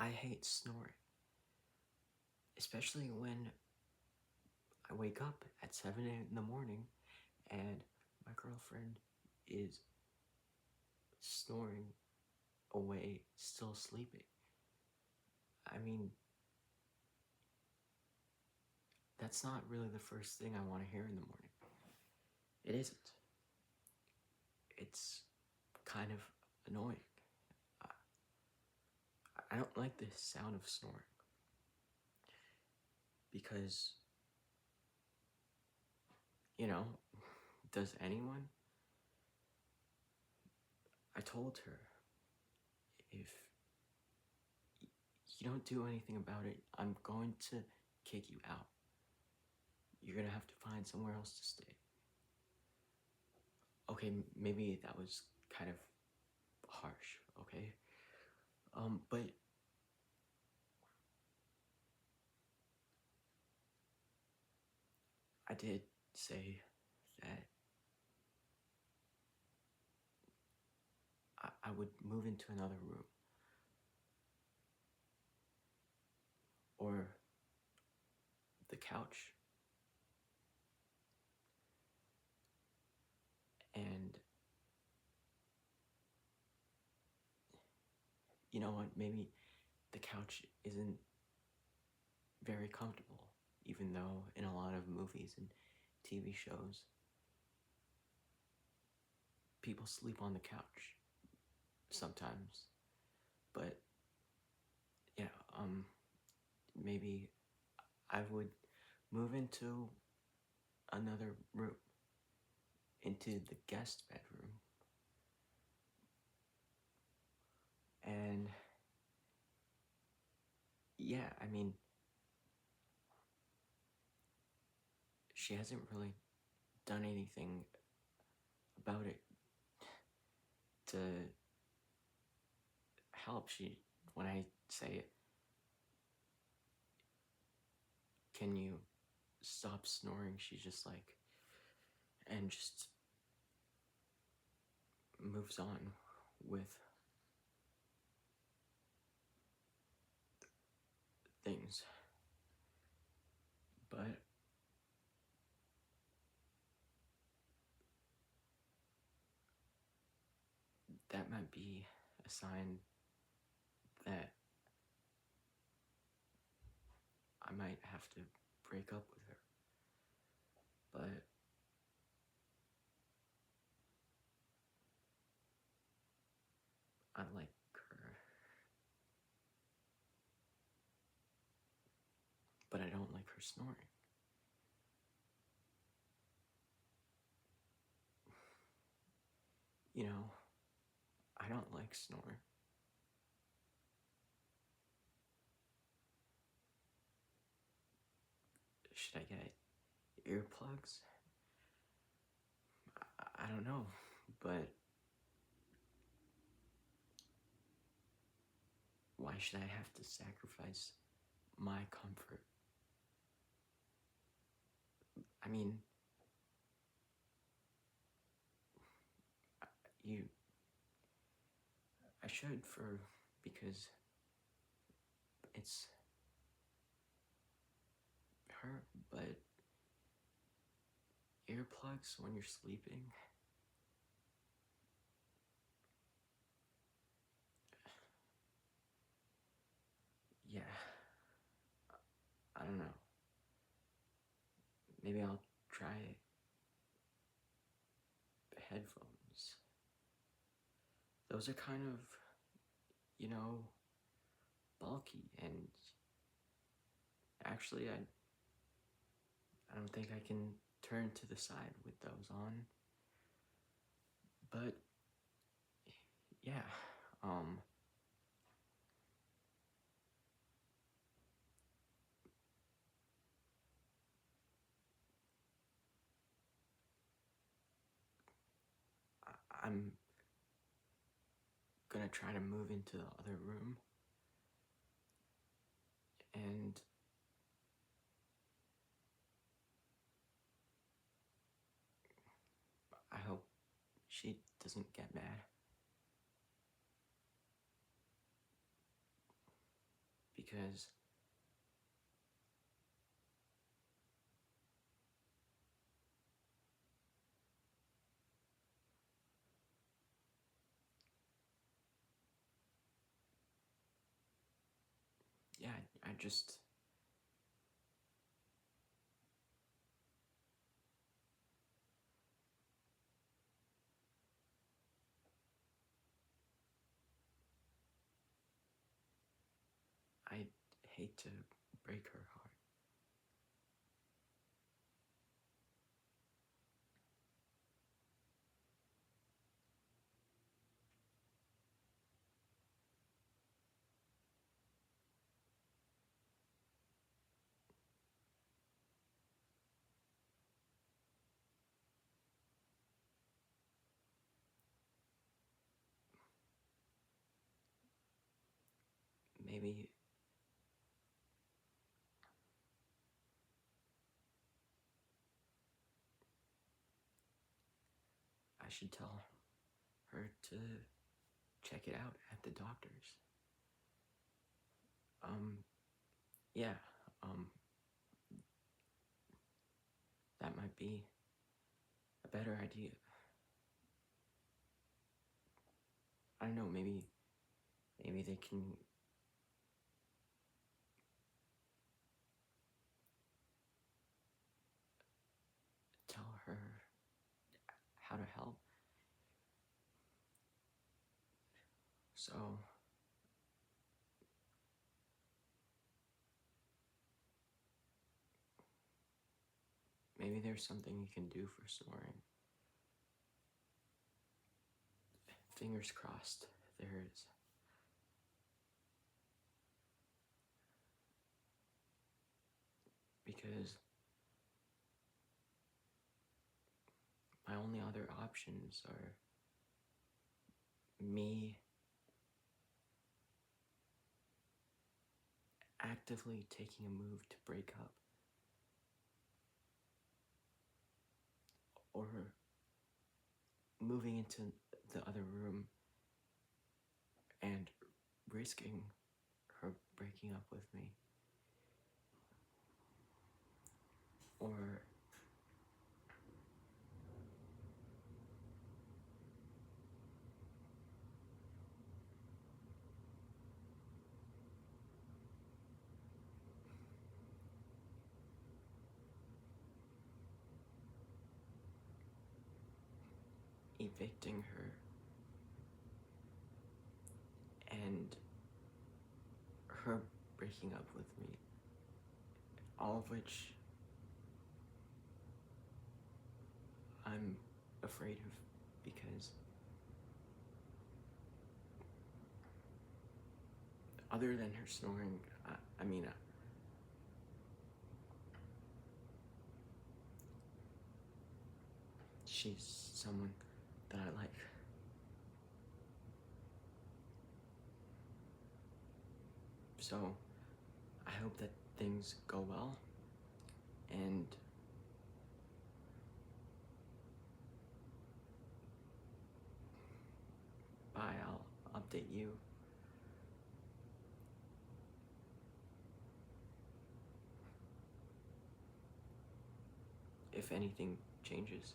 I hate snoring, especially when I wake up at 7 in the morning and my girlfriend is snoring away, still sleeping. I mean, that's not really the first thing I want to hear in the morning. It isn't. It's kind of annoying. I, I don't like the sound of snoring because, you know, does anyone? I told her, if you don't do anything about it, I'm going to kick you out. You're gonna have to find somewhere else to stay. Okay, maybe that was kind of harsh, okay? But I did say that I would move into another room. Or the couch. And you know what? Maybe the couch isn't very comfortable, even though in a lot of movies and TV shows, people sleep on the couch sometimes. But yeah, maybe I would move into another room, into the guest bedroom. And yeah, I mean, she hasn't really done anything about it to help. When I say, can you stop snoring, she's just like, and just moves on with things. But that might be a sign that I might have to break up with her. But I like her. But I don't like her snoring. You know, I don't like snoring. Should I get earplugs? I don't know, but why should I have to sacrifice my comfort? I mean, you, I should because it's her, but earplugs when you're sleeping, yeah, I don't know. Maybe I'll try headphones. Those are kind of, you know, bulky, and actually I don't think I can turn to the side with those on. But yeah, um I'm gonna try to move into the other room, and I hope she doesn't get mad. because yeah, I just I hate to break her heart. Maybe I should tell her to check it out at the doctor's. Um, yeah, um, that might be a better idea. I don't know, maybe they can tell her how to help. So maybe there's something you can do for snoring. Fingers crossed there is. Because my only other options are me actively taking a move to break up, or moving into the other room and risking her breaking up with me, or evicting her and her breaking up with me, all of which I'm afraid of because other than her snoring, I mean, she's someone that I like. So I hope that things go well, and bye, I'll update you if anything changes.